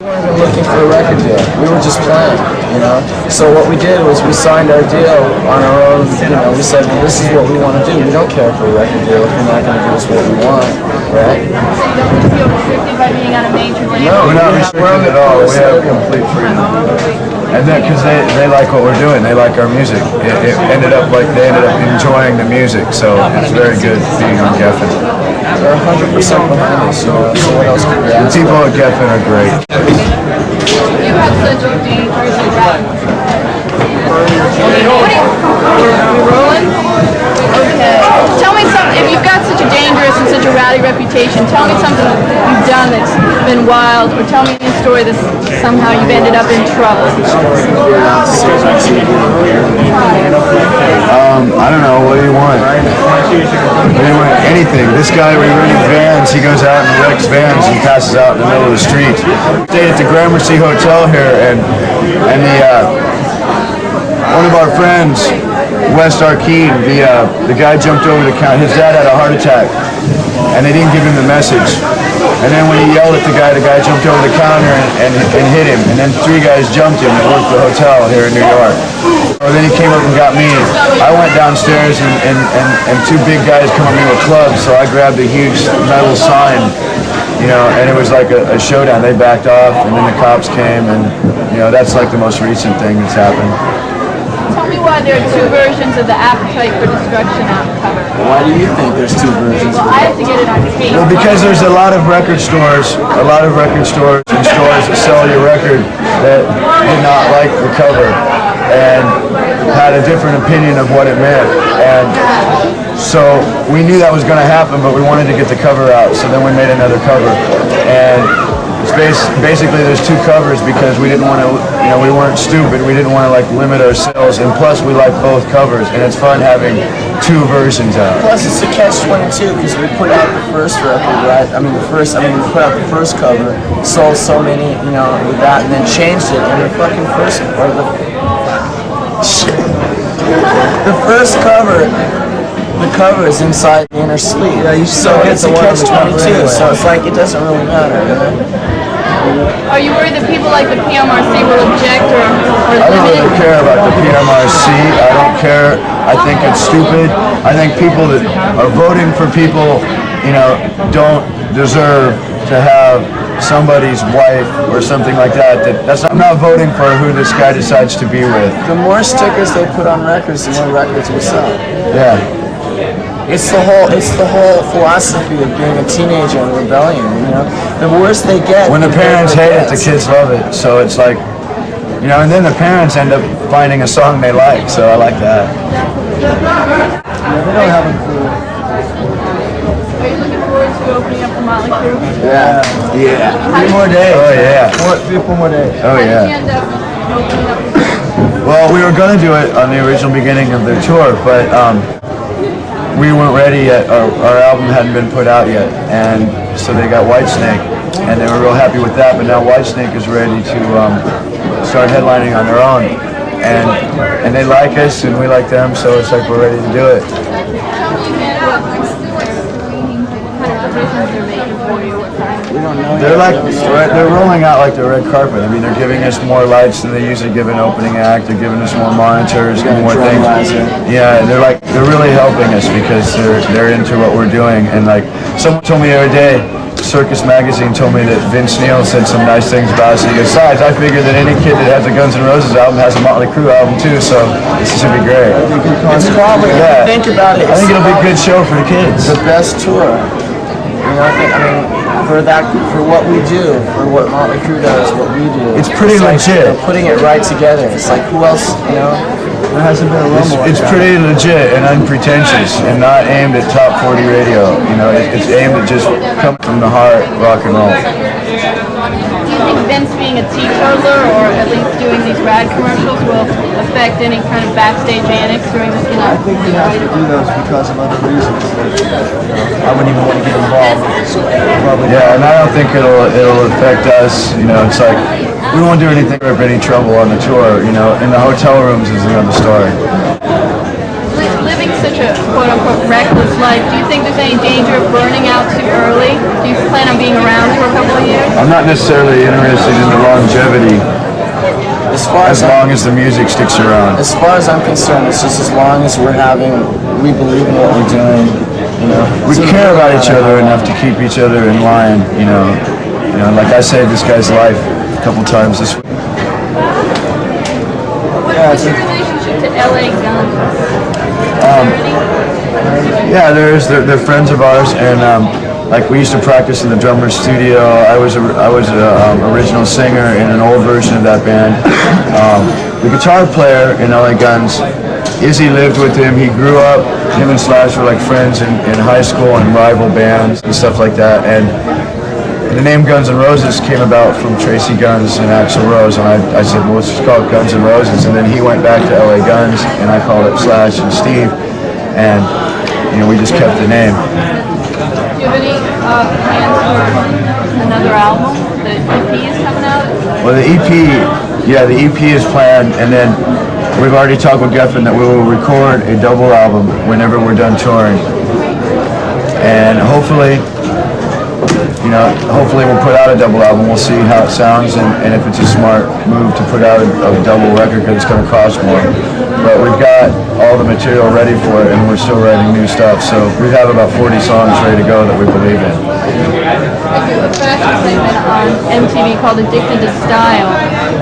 We weren't even looking for a record deal. We were just playing, you know. So what we did was we signed our deal on our own. You know, we said, well, this is what we want to do. We don't care for a record deal if you're not going to give us what we want, right? So you don't feel restricted by being on a major label? No, we're not restricted at all. We have complete freedom. And then, because they like what we're doing, they like our music. It ended up like they ended up enjoying the music, so it's very good being on Geffen. They're 100% behind us, you know, so what else could we The ask? people at Geffen are great. You have such a dangerous rap. Are we rolling? Okay. Tell me something, if you've got such a dangerous and such a rowdy reputation, tell me something you've done that's been wild, or tell me a story that somehow you've ended up in trouble. I don't know, what do you want? Anything. This guy, we rented vans, he goes out and wrecks vans and passes out in the middle of the street. Stayed at the Gramercy Hotel here, and one of our friends, West Arkeen, the guy jumped over the counter. His dad had a heart attack, and they didn't give him the message. And then when he yelled at the guy jumped over the counter and hit him. And then 3 guys jumped him that worked the hotel here in New York. And then he came up and got me. I went downstairs and 2 big guys come at me with clubs, so I grabbed a huge metal sign, you know, and it was like a showdown. They backed off, and then the cops came, and you know, that's like the most recent thing that's happened. Tell me why there are 2 versions of the Appetite for Destruction album cover. Why do you think there's 2 versions? Well, I have to get it on tape. Well, because there's a lot of record stores and stores that sell your record that did not like the cover and had a different opinion of what it meant. And so we knew that was going to happen, but we wanted to get the cover out, so then we made another cover. And it's basically there's 2 covers because we didn't want to, you know, we weren't stupid. We didn't want to like limit ourselves, and plus we like both covers, and it's fun having 2 versions out. Plus it's a catch-22 because we put out the first record, right? We put out the first cover, sold so many, you know, with that, and then changed it, and the fucking first, or the first cover. The cover is inside the inner sleeve. Yeah, so it's a catch-22, so it's like it doesn't really matter. You know? Are you worried that people like the PMRC will object or I don't really care about the PMRC. I don't care. I think it's stupid. I think people that are voting for people, you know, don't deserve to have somebody's wife or something like that. I'm not voting for who this guy decides to be with. The more stickers they put on records, the more records will sell. Yeah. It's the whole philosophy of being a teenager in rebellion, you know? The worse they get... When the parents hate it, the kids love it. So it's like, you know, and then the parents end up finding a song they like, so I like that. Yeah, they don't have a clue. are you looking forward to opening up the Motley Crue? Yeah. 3 more days. Oh, yeah. 4 more days. Oh, How did you yeah. end up opening up the Well, we were going to do it on the original beginning of their tour, but we weren't ready yet. Our album hadn't been put out yet, and so they got Whitesnake, and they were real happy with that. But now Whitesnake is ready to start headlining on their own, and they like us, and we like them, so it's like we're ready to do it. We don't know They're rolling out like the red carpet. I mean, they're giving us more lights than they usually give an opening act. They're giving us more monitors, more things. Yeah, they're really helping us because they're into what we're doing. And like someone told me the other day, Circus Magazine told me that Vince Neil said some nice things about us. Besides, I figure that any kid that has a Guns N' Roses album has a Motley Crue album too, so this should be great. It's probably, Yeah. think about it. I think it'll be a good show for the kids. The best tour. You know, for what we do, for what Motley Crue does, what we do. It's pretty legit. Like, putting it right together. It's like, who else, you know? There hasn't been a rumble. It's pretty legit and unpretentious and not aimed at top 40 radio. You know, it's aimed at just coming from the heart, rock and roll. Do you think Vince being a teetotaler or at least doing these rad commercials will affect any kind of backstage antics during this, you know? I think we have to do those because of other reasons. I wouldn't even want to get involved. Yeah, and I don't think it'll affect us. You know, it's like we won't do anything or any trouble on the tour. You know, in the hotel rooms is another story. Living such a quote-unquote reckless life, do you think there's any danger of burning out too early? Do you plan on being around for a couple couple of years? I'm not necessarily interested in the longevity as long as the music sticks around. As far as I'm concerned, it's just as long as we believe in what we're doing, you know. We care about each other enough to keep each other in line, you know. Like I saved this guy's life a couple times this week. What's your relationship to LA Guns? Yeah, they're friends of ours, and like we used to practice in the drummer's studio. I was an original singer in an old version of that band. The guitar player in LA Guns, Izzy lived with him. He grew up. Him and Slash were like friends in high school and rival bands and stuff like that. And the name Guns N' Roses came about from Tracy Guns and Axl Rose, and I said, well, let's just call it Guns N' Roses. And then he went back to LA Guns, and I called it Slash and Steve, and we just kept the name. Do you have any plans for another album? The EP is coming out? Well, the EP is planned, and then we've already talked with Geffen that we will record a double album whenever we're done touring, and hopefully we'll put out a double album. We'll see how it sounds, and if it's a smart move to put out a double record, because it's going to cost more. But we've got all the material ready for it, and we're still writing new stuff. So we have about 40 songs ready to go that we believe in. I do a fashion segment on MTV called Addicted to Style.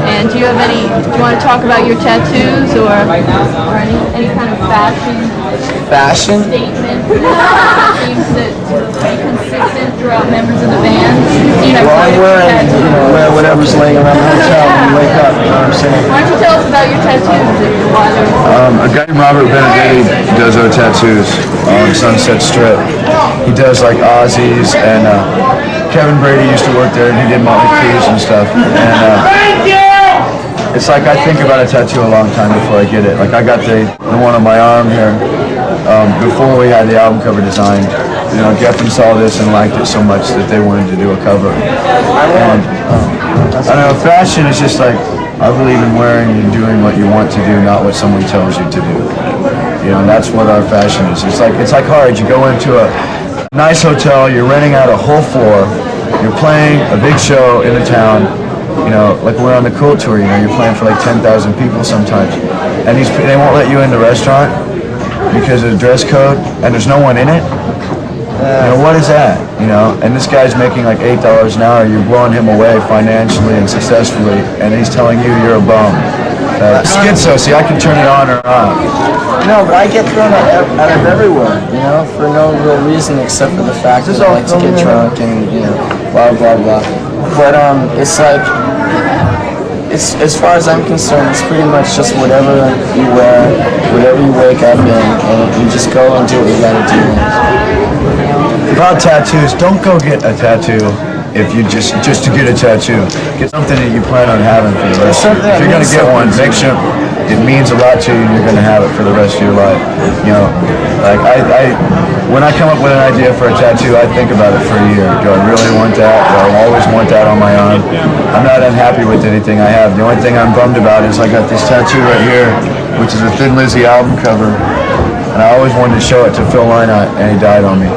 And do you want to talk about your tattoos or any kind of fashion statement that seems to be consistent throughout members of the band? I'm wearing, wear whatever's laying around the hotel when you wake up, you know what I'm saying? Why don't you tell us about your tattoos? A guy named Robert Benedetti does our tattoos on Sunset Strip. He does like Ozzy's, and Kevin Brady used to work there, and he did Motley Crue's and stuff. And it's like I think about a tattoo a long time before I get it. Like I got the one on my arm here before we had the album cover designed. Geffen saw this and liked it so much that they wanted to do a cover. And I know fashion is just like, I believe in wearing and doing what you want to do, not what someone tells you to do. And that's what our fashion is. It's like hard. You go into a nice hotel, you're renting out a whole floor, you're playing a big show in the town, like we're on the Cool Tour, you're playing for like 10,000 people sometimes, and they won't let you in the restaurant because of the dress code, and there's no one in it. What is that? And this guy's making like $8 an hour. You're blowing him away financially and successfully, and he's telling you you're a bum. Schizo, see, I can turn it on or off. No, but I get thrown out of everywhere, for no real reason except for the fact that I like to get drunk and, blah, blah, blah. But it's like, as far as I'm concerned, it's pretty much just whatever you wear, whatever you wake up in, and you just go and do what you gotta do. About tattoos, don't go get a tattoo if you just to get a tattoo. Get something that you plan on having for the rest. If you're gonna get one, make sure it means a lot to you and you're gonna have it for the rest of your life. Like when I come up with an idea for a tattoo, I think about it for a year. Do I really want that? Do I always want that on my arm? I'm not unhappy with anything I have. The only thing I'm bummed about is I got this tattoo right here, which is a Thin Lizzy album cover, and I always wanted to show it to Phil Lynott, and he died on me.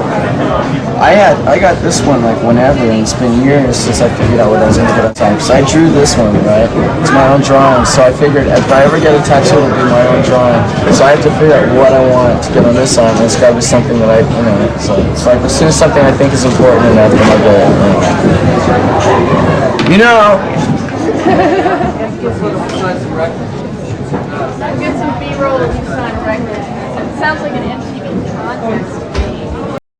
I got this one like whenever, and it's been years since I figured out what I was into at that time. So I drew this one, right? It's my own drawing. So I figured if I ever get a tattoo, it'll be my own drawing. So I have to figure out what I want to get on this arm. It's got to be something that so it's like as soon as something I think is important enough, then I'll get it. I'll get some B-roll of you sign records. It sounds like an MTV concert.